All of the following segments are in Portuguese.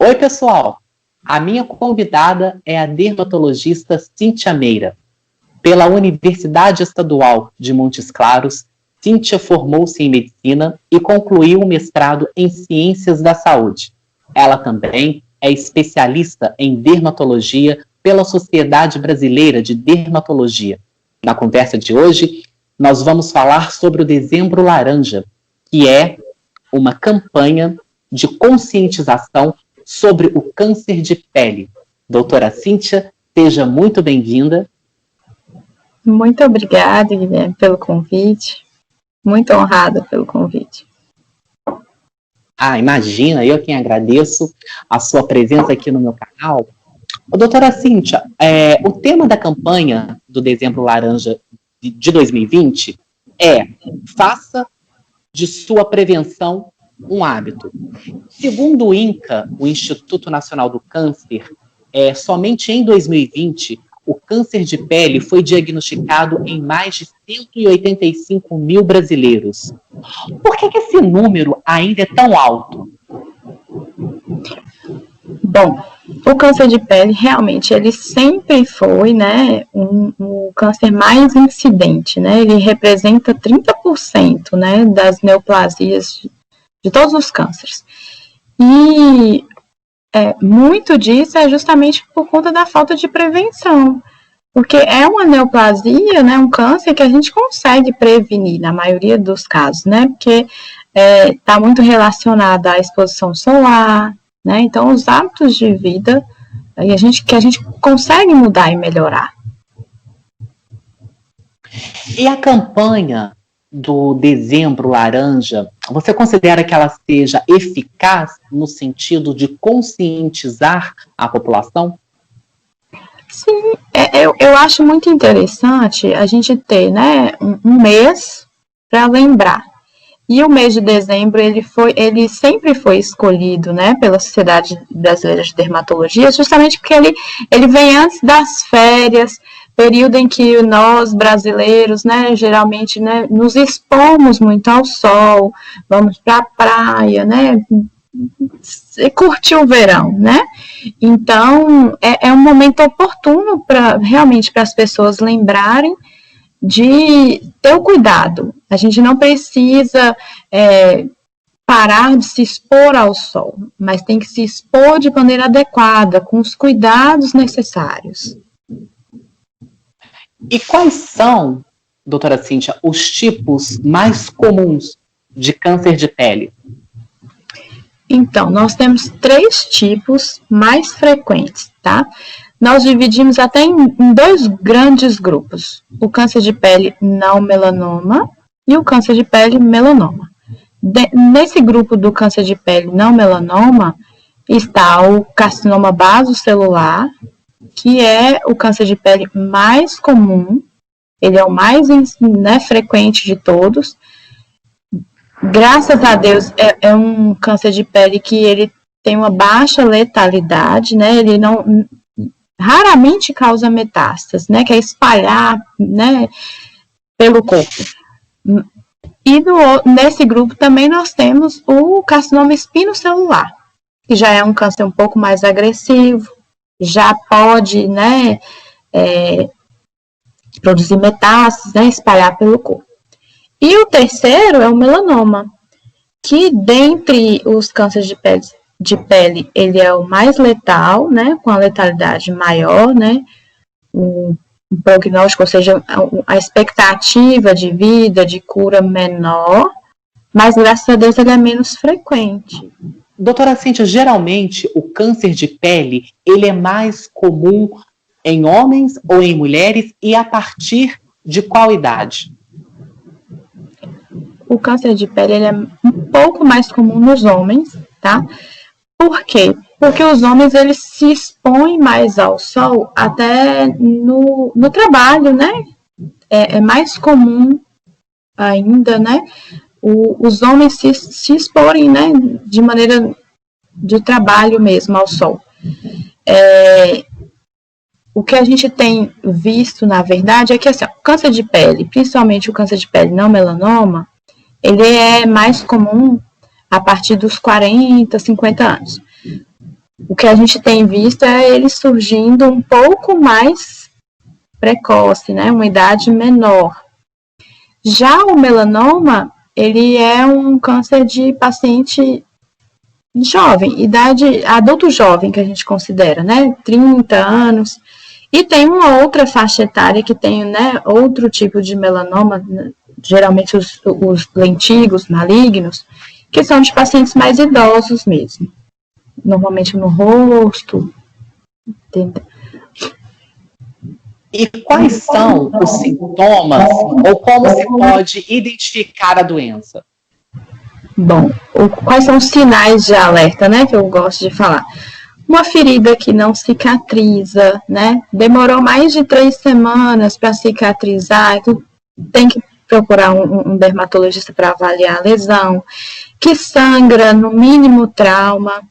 Oi, pessoal! A minha convidada é a dermatologista Cíntia Meira. Pela Universidade Estadual de Montes Claros, Cíntia formou-se em medicina e concluiu o mestrado em Ciências da Saúde. Ela também é especialista em dermatologia pela Sociedade Brasileira de Dermatologia. Na conversa de hoje, nós vamos falar sobre o Dezembro Laranja, que é uma campanha de conscientização sobre o câncer de pele. Doutora Cíntia, seja muito bem-vinda. Muito obrigada, Guilherme, pelo convite. Muito honrada pelo convite. Imagina, eu quem agradeço a sua presença aqui no meu canal. Doutora Cíntia, o tema da campanha do Dezembro Laranja de 2020 é faça de sua prevenção um hábito. Segundo o INCA, o Instituto Nacional do Câncer, somente em 2020, o câncer de pele foi diagnosticado em mais de 185 mil brasileiros. Por que esse número ainda é tão alto? Bom, o câncer de pele realmente ele sempre foi, né, o câncer mais incidente, né? Ele representa 30%, né, das neoplasias de todos os cânceres. E muito disso é justamente por conta da falta de prevenção, porque é uma neoplasia, né, um câncer que a gente consegue prevenir na maioria dos casos, né, porque está muito relacionado à exposição solar, né, então os hábitos de vida que a gente consegue mudar e melhorar. E a campanha do Dezembro Laranja, você considera que ela seja eficaz no sentido de conscientizar a população? Sim, eu acho muito interessante a gente ter, né, um mês para lembrar. E o mês de dezembro, ele sempre foi escolhido, né, pela Sociedade Brasileira de Dermatologia, justamente porque ele vem antes das férias, período em que nós, brasileiros, né, geralmente, né, nos expomos muito ao sol, vamos para a praia, né, curtir o verão, né? Então, é um momento oportuno realmente para as pessoas lembrarem de ter o cuidado. A gente não precisa parar de se expor ao sol, mas tem que se expor de maneira adequada, com os cuidados necessários. E quais são, doutora Cíntia, os tipos mais comuns de câncer de pele? Então, nós temos 3 tipos mais frequentes, tá? Nós dividimos até em 2 grandes grupos, o câncer de pele não melanoma e o câncer de pele melanoma. Nesse grupo do câncer de pele não melanoma está o carcinoma basocelular, que é o câncer de pele mais comum, ele é o mais, né, frequente de todos. Graças a Deus, é um câncer de pele que ele tem uma baixa letalidade, né? Ele raramente causa metástase, né? Que é espalhar, né, pelo corpo. E nesse grupo também nós temos o carcinoma espinocelular, que já é um câncer um pouco mais agressivo, já pode, né, produzir metástases, né, espalhar pelo corpo. E o terceiro é o melanoma, que dentre os cânceres de pele ele é o mais letal, né, com a letalidade maior, né, o prognóstico, ou seja, a expectativa de vida, de cura menor, mas graças a Deus ele é menos frequente. Doutora Cíntia, geralmente o câncer de pele ele é mais comum em homens ou em mulheres e a partir de qual idade? O câncer de pele ele é um pouco mais comum nos homens, tá? Por quê? Porque os homens eles se expõem mais ao sol até no trabalho, né? É mais comum ainda, né? Os homens se exporem, né? De maneira de trabalho mesmo ao sol. O que a gente tem visto, na verdade, é que assim, o câncer de pele, principalmente o câncer de pele não melanoma, ele é mais comum a partir dos 40, 50 anos. O que a gente tem visto é ele surgindo um pouco mais precoce, né? Uma idade menor. Já o melanoma, ele é um câncer de paciente jovem, idade adulto jovem que a gente considera, né? 30 anos. E tem uma outra faixa etária que tem, né, outro tipo de melanoma, geralmente os lentigos, malignos, que são de pacientes mais idosos mesmo. Normalmente no rosto. Entendeu? E quais são os sintomas ou como se pode identificar a doença? Bom, quais são os sinais de alerta, né, que eu gosto de falar? Uma ferida que não cicatriza, né? Demorou mais de 3 semanas para cicatrizar, tu tem que procurar um dermatologista para avaliar a lesão, que sangra, no mínimo trauma,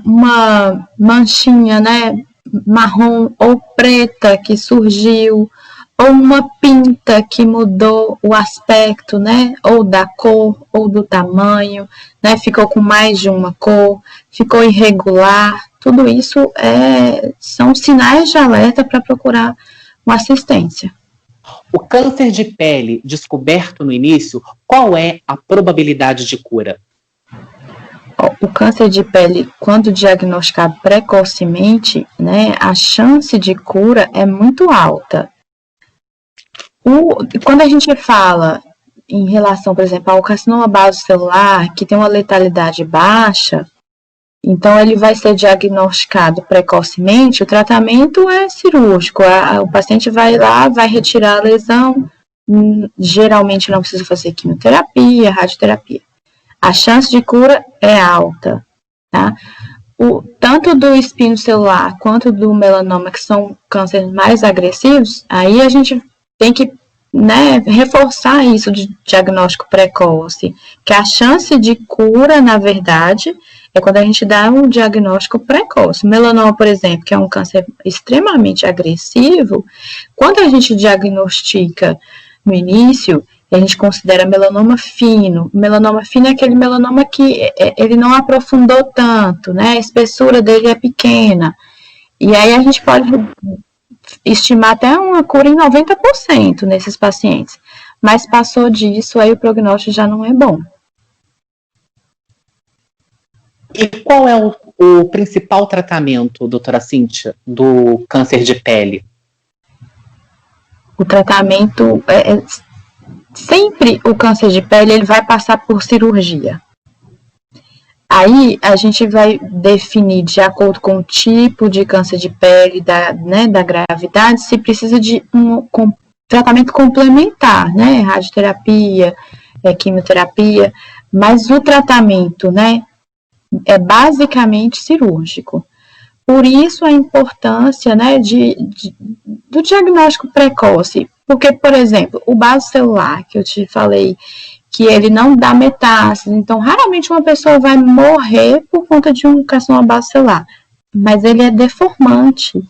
uma manchinha, né, marrom ou preta que surgiu, ou uma pinta que mudou o aspecto, né, ou da cor, ou do tamanho, né, ficou com mais de uma cor, ficou irregular, tudo isso são sinais de alerta para procurar uma assistência. O câncer de pele descoberto no início, qual é a probabilidade de cura? O câncer de pele, quando diagnosticado precocemente, né, a chance de cura é muito alta. Quando a gente fala em relação, por exemplo, ao carcinoma basocelular, que tem uma letalidade baixa, então ele vai ser diagnosticado precocemente, o tratamento é cirúrgico, o paciente vai lá, vai retirar a lesão, geralmente não precisa fazer quimioterapia, radioterapia. A chance de cura é alta, tá? Tanto do espino celular quanto do melanoma, que são cânceres mais agressivos, aí a gente tem que, né, reforçar isso de diagnóstico precoce, que a chance de cura, na verdade, é quando a gente dá um diagnóstico precoce. O melanoma, por exemplo, que é um câncer extremamente agressivo, quando a gente diagnostica no início, a gente considera melanoma fino. Melanoma fino é aquele melanoma que ele não aprofundou tanto, né? A espessura dele é pequena. E aí a gente pode estimar até uma cura em 90% nesses pacientes. Mas passou disso, aí o prognóstico já não é bom. E qual é o principal tratamento, doutora Cíntia, do câncer de pele? O tratamento sempre o câncer de pele ele vai passar por cirurgia. Aí a gente vai definir de acordo com o tipo de câncer de pele, da gravidade, se precisa de um tratamento complementar, né? Radioterapia, quimioterapia, mas o tratamento, né, é basicamente cirúrgico. Por isso a importância, né, do diagnóstico precoce. Porque, por exemplo, o basocelular, que eu te falei, que ele não dá metástase, então raramente uma pessoa vai morrer por conta de um carcinoma basocelular, mas ele é deformante.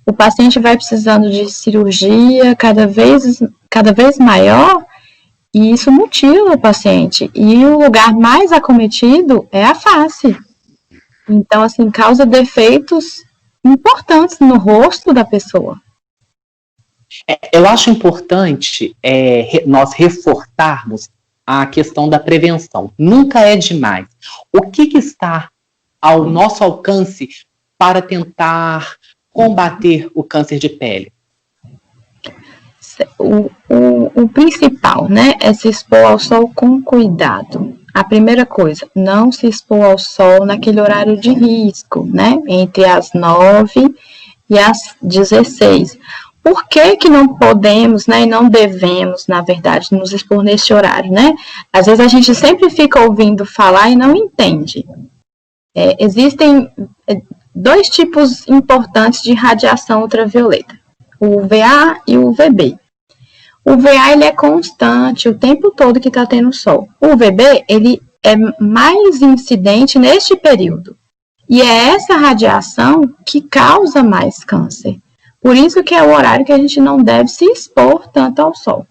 O paciente vai precisando de cirurgia cada vez maior, e isso mutila o paciente. E o lugar mais acometido é a face. Então, assim, causa defeitos importantes no rosto da pessoa. Eu acho importante nós reforçarmos a questão da prevenção. Nunca é demais. O que está ao nosso alcance para tentar combater o câncer de pele? O principal, né, é se expor ao sol com cuidado. A primeira coisa, não se expor ao sol naquele horário de risco, né, entre as 9 e as 16. Por que não podemos, né, e não devemos, na verdade, nos expor nesse horário, né? Às vezes a gente sempre fica ouvindo falar e não entende. Existem 2 tipos importantes de radiação ultravioleta, o UVA e o UVB. O UVA ele é constante o tempo todo que está tendo sol. O UVB ele é mais incidente neste período. E é essa radiação que causa mais câncer. Por isso que é o horário que a gente não deve se expor tanto ao sol.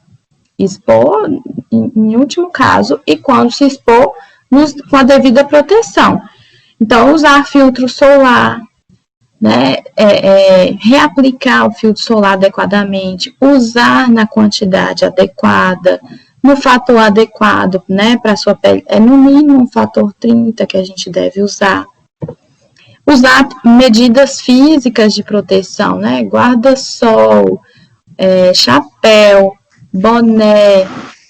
Expor, em último caso, e quando se expor, com a devida proteção. Então, usar filtro solar, né, reaplicar o filtro solar adequadamente, usar na quantidade adequada, no fator adequado, né, para a sua pele, é no mínimo um fator 30 que a gente deve usar. Usar medidas físicas de proteção, né, guarda-sol, chapéu, boné,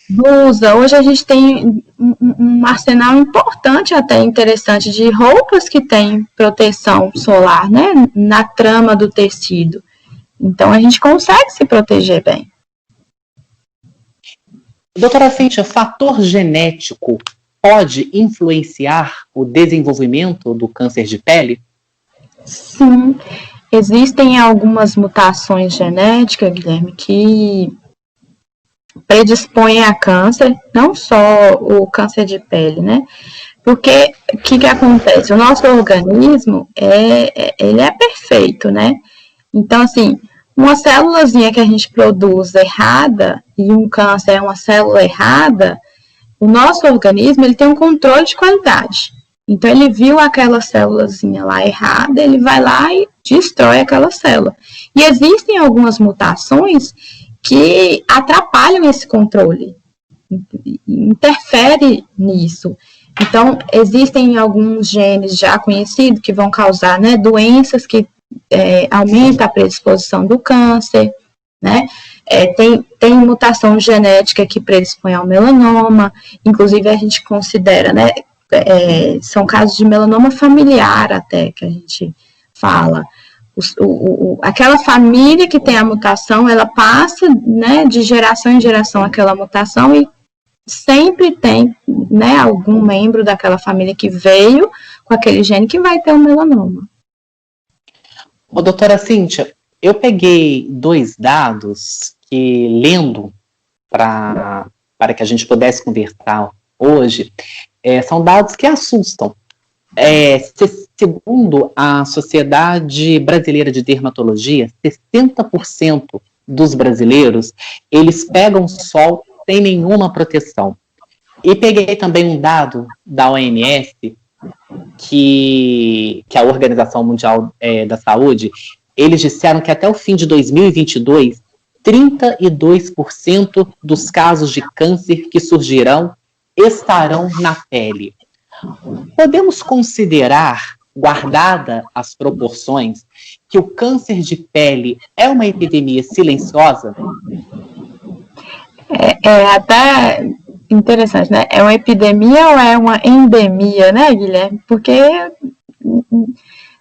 blusa. Hoje a gente tem um arsenal importante, até interessante, de roupas que têm proteção solar, né, na trama do tecido. Então, a gente consegue se proteger bem. Doutora Cíntia, fator genético pode influenciar o desenvolvimento do câncer de pele? Sim, existem algumas mutações genéticas, Guilherme, que predispõem a câncer, não só o câncer de pele, né? Porque o que acontece? O nosso organismo, ele é perfeito, né? Então, assim, uma célulazinha que a gente produz errada, e um câncer é uma célula errada, o nosso organismo, ele tem um controle de qualidade. Então, ele viu aquela célulazinha lá errada, ele vai lá e destrói aquela célula. E existem algumas mutações que atrapalham esse controle, interfere nisso. Então, existem alguns genes já conhecidos que vão causar, né, doenças que aumentam a predisposição do câncer, né? Tem mutação genética que predispõe ao melanoma, inclusive a gente considera, né, são casos de melanoma familiar até, que a gente fala. Aquela família que tem a mutação, ela passa, né, de geração em geração aquela mutação e sempre tem, né, algum membro daquela família que veio com aquele gene que vai ter um melanoma. Doutora Cíntia, eu peguei 2 dados que, lendo para que a gente pudesse conversar hoje, são dados que assustam. Segundo a Sociedade Brasileira de Dermatologia, 60% dos brasileiros, eles pegam sol sem nenhuma proteção. E peguei também um dado da OMS, que a Organização Mundial da Saúde, eles disseram que até o fim de 2022, 32% dos casos de câncer que surgirão estarão na pele. Podemos considerar, guardada as proporções, que o câncer de pele é uma epidemia silenciosa? Até interessante, né? É uma epidemia ou é uma endemia, né, Guilherme? Porque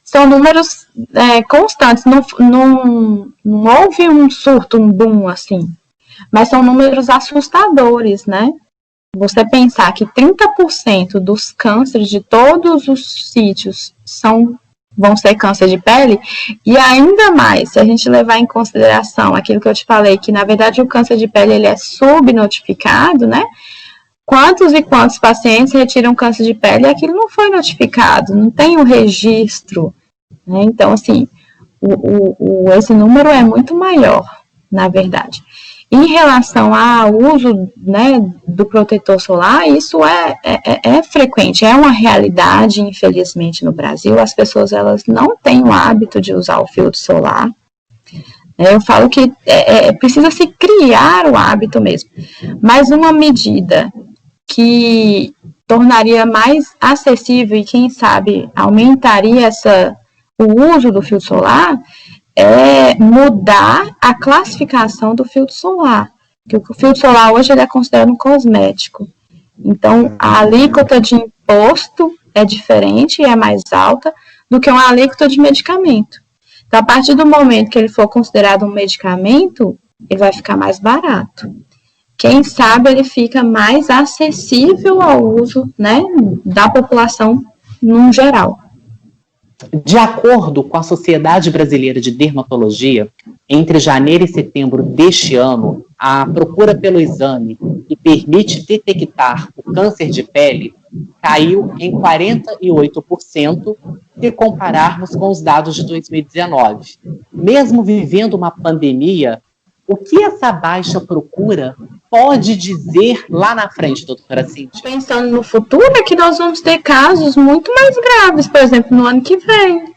são números constantes, não houve um surto, um boom, assim, mas são números assustadores, né? Você pensar que 30% dos cânceres de todos os sítios vão ser câncer de pele, e ainda mais, se a gente levar em consideração aquilo que eu te falei, que na verdade o câncer de pele ele é subnotificado, né? Quantos e quantos pacientes retiram câncer de pele e aquilo não foi notificado, não tem um registro, né? Então, assim, esse número é muito maior, na verdade. Em relação ao uso, né, do protetor solar, isso é frequente, é uma realidade, infelizmente, no Brasil. As pessoas elas não têm o hábito de usar o filtro solar. Eu falo que precisa se criar o hábito mesmo. Mas uma medida que tornaria mais acessível e, quem sabe, aumentaria o uso do filtro solar é mudar a classificação do filtro solar. Porque o filtro solar hoje ele é considerado um cosmético. Então, a alíquota de imposto é diferente e é mais alta do que uma alíquota de medicamento. Então, a partir do momento que ele for considerado um medicamento, ele vai ficar mais barato. Quem sabe ele fica mais acessível ao uso, né, da população num geral. De acordo com a Sociedade Brasileira de Dermatologia, entre janeiro e setembro deste ano, a procura pelo exame que permite detectar o câncer de pele caiu em 48% se compararmos com os dados de 2019. Mesmo vivendo uma pandemia, O que essa baixa procura pode dizer lá na frente, doutora Cíntia? Pensando no futuro, é que nós vamos ter casos muito mais graves, por exemplo, no ano que vem.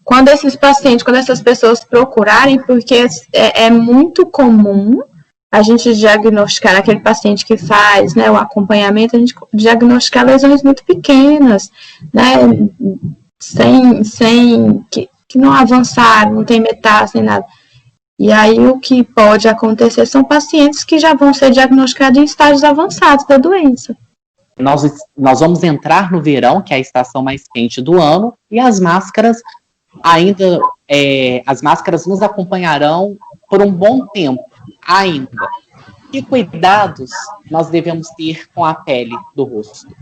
Quando esses pacientes, quando essas pessoas procurarem, porque é muito comum a gente diagnosticar aquele paciente que faz, né, o acompanhamento, a gente diagnosticar lesões muito pequenas, né, que não avançaram, não tem metástase nem nada. E aí o que pode acontecer são pacientes que já vão ser diagnosticados em estágios avançados da doença. Nós vamos entrar no verão, que é a estação mais quente do ano, e as máscaras as máscaras nos acompanharão por um bom tempo ainda. Que cuidados nós devemos ter com a pele do rosto?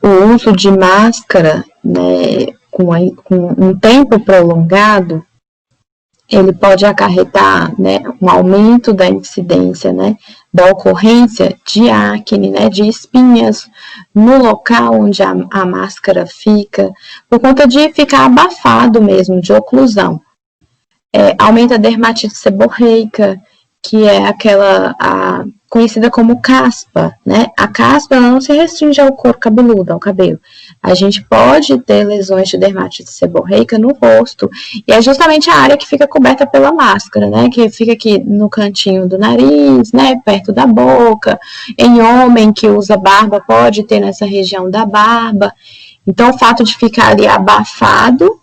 O uso de máscara, né, com um tempo prolongado, ele pode acarretar, né, um aumento da incidência, né, da ocorrência de acne, né, de espinhas no local onde a máscara fica, por conta de ficar abafado mesmo, de oclusão. Aumenta a dermatite seborreica, que é aquela conhecida como caspa, né? A caspa não se restringe ao couro cabeludo, ao cabelo. A gente pode ter lesões de dermatite seborreica no rosto, e é justamente a área que fica coberta pela máscara, né? Que fica aqui no cantinho do nariz, né? Perto da boca. Em homem que usa barba, pode ter nessa região da barba. Então, o fato de ficar ali abafado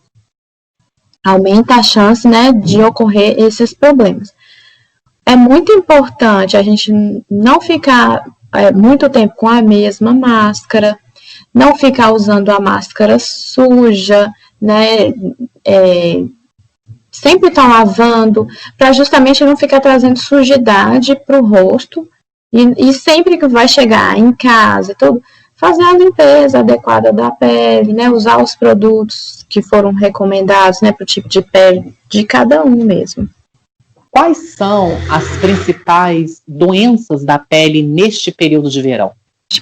aumenta a chance, né, de ocorrer esses problemas. É muito importante a gente não ficar muito tempo com a mesma máscara, não ficar usando a máscara suja, né, sempre estar lavando, para justamente não ficar trazendo sujidade para o rosto, e sempre que vai chegar em casa e tudo, fazer a limpeza adequada da pele, né, usar os produtos que foram recomendados, né, para o tipo de pele de cada um mesmo. Quais são as principais doenças da pele neste período de verão?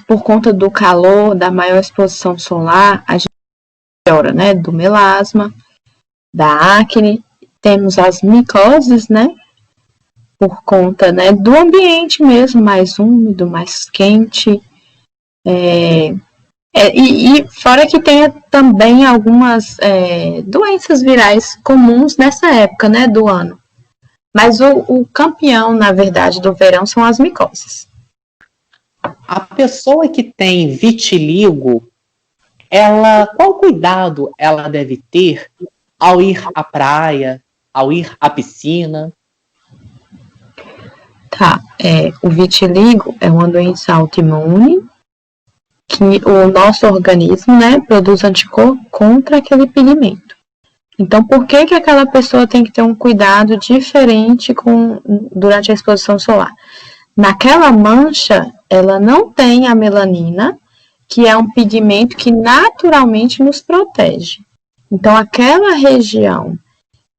Por conta do calor, da maior exposição solar, a gente melhora, né, do melasma, da acne, temos as micoses, né, por conta, né, do ambiente mesmo, mais úmido, mais quente, e fora que tem também algumas doenças virais comuns nessa época, né, do ano. Mas o campeão, na verdade, do verão são as micoses. A pessoa que tem vitiligo, qual cuidado ela deve ter ao ir à praia, ao ir à piscina? Tá, o vitiligo é uma doença autoimune que o nosso organismo, né, produz anticorpo contra aquele pigmento. Então, por que aquela pessoa tem que ter um cuidado diferente durante a exposição solar? Naquela mancha, ela não tem a melanina, que é um pigmento que naturalmente nos protege. Então, aquela região,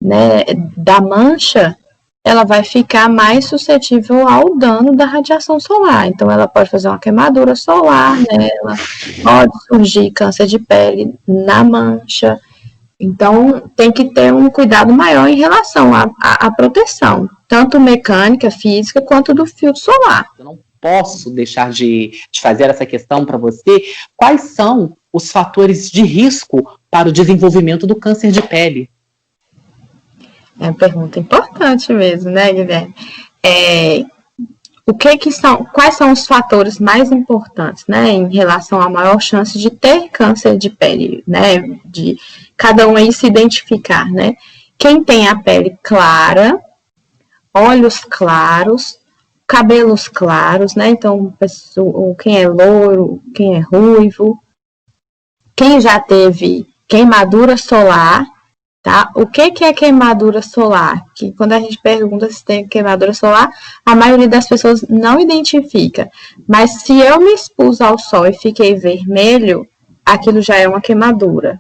né, da mancha, ela vai ficar mais suscetível ao dano da radiação solar. Então, ela pode fazer uma queimadura solar nela, pode surgir câncer de pele na mancha. Então, tem que ter um cuidado maior em relação à proteção, tanto mecânica, física, quanto do filtro solar. Eu não posso deixar de fazer essa questão para você. Quais são os fatores de risco para o desenvolvimento do câncer de pele? É uma pergunta importante mesmo, né, Guilherme? Quais são os fatores mais importantes, né, em relação à maior chance de ter câncer de pele, né, de cada um aí se identificar, né? Quem tem a pele clara, olhos claros, cabelos claros, né? Então, quem é loiro, quem é ruivo, quem já teve queimadura solar, tá? O que é queimadura solar? Que quando a gente pergunta se tem queimadura solar, a maioria das pessoas não identifica. Mas se eu me expus ao sol e fiquei vermelho, aquilo já é uma queimadura.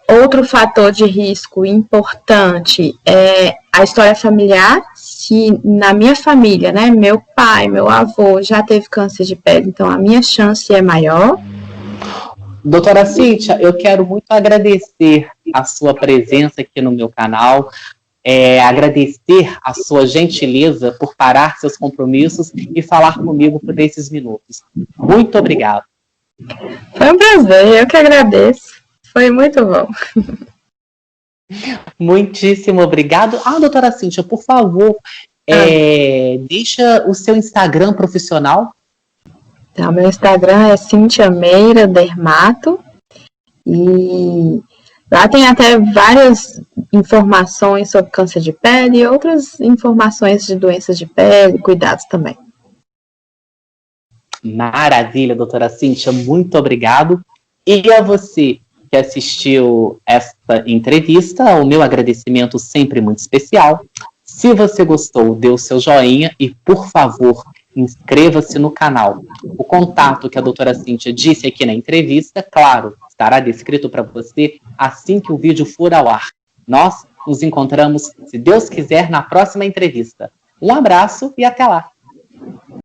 Outro fator de risco importante é a história familiar. Se na minha família, né, meu pai, meu avô já teve câncer de pele, então a minha chance é maior. Doutora Cíntia, eu quero muito agradecer a sua presença aqui no meu canal. agradecer a sua gentileza por parar seus compromissos e falar comigo por esses minutos. Muito obrigado. Foi um prazer, eu que agradeço. Foi muito bom. Muitíssimo obrigado. Doutora Cíntia, por favor, deixa o seu Instagram profissional. Então, meu Instagram é Cíntia Meira Dermato. E lá tem até várias informações sobre câncer de pele e outras informações de doenças de pele, cuidados também. Maravilha, doutora Cíntia, muito obrigado. E a você que assistiu esta entrevista, o meu agradecimento sempre muito especial. Se você gostou, dê o seu joinha e, por favor, inscreva-se no canal. O contato que a doutora Cíntia disse aqui na entrevista, claro, estará descrito para você assim que o vídeo for ao ar. Nós nos encontramos, se Deus quiser, na próxima entrevista. Um abraço e até lá!